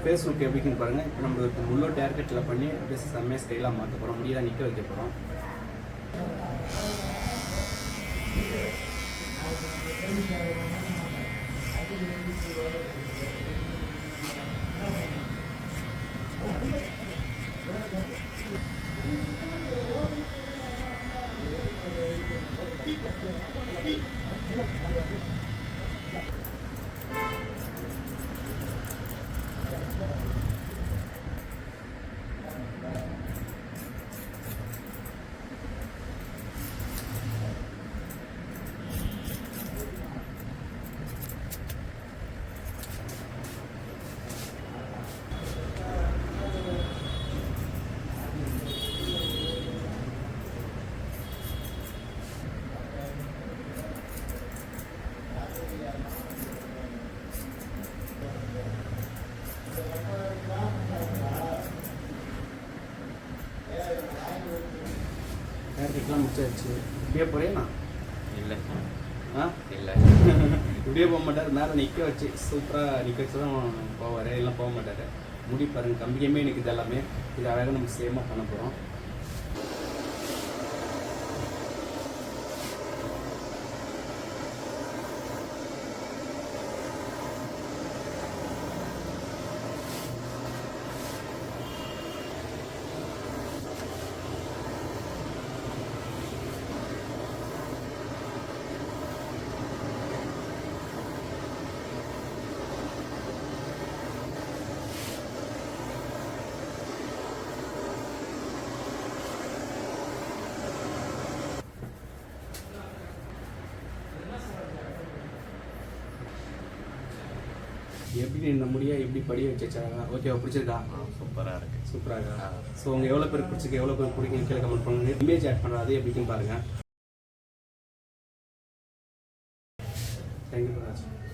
Face look எப்படின்னு பாருங்கள். இப்போ நம்ம முள்ளோட்டு ஹேர் கட்டில் பண்ணி அப்படியே செம்மையாக ஸ்டைலாக மாற்ற போகிறோம். முடியெல்லாம் நிற்க வைக்க போகிறோம். ஹேர் கட்லாம் முடிச்சாச்சு. இப்படியே போகிறேண்ணா? இல்லை இல்லை இப்படியே போக மாட்டார். மேலே நிற்க வச்சு சூப்பராக நிற்க வச்சு தான் போவார். எல்லாம் போக மாட்டார். முடி பாருங்கள் கம்பிக்கமே எனக்கு இது எல்லாமே. இது அழகாக நம்ம சேமாக பண்ண போகிறோம். எப்படி இந்த முடியை எப்படி படிய வச்சாங்க? ஓகேவா? பிடிச்சிருக்கா? சூப்பராக இருக்குது. சூப்பராக இருக்கா? ஸோ உங்கள் எவ்வளோ பேருக்கு பிடிச்சிருக்கு, எவ்வளோ பேருக்கு பிடிக்கும் கீழே கமெண்ட் பண்ணுங்க. இமேஜ் ஆட் பண்ணுறது எப்படின்னு பாருங்கள். தேங்க்யூ ஃபார் வாட்சிங்.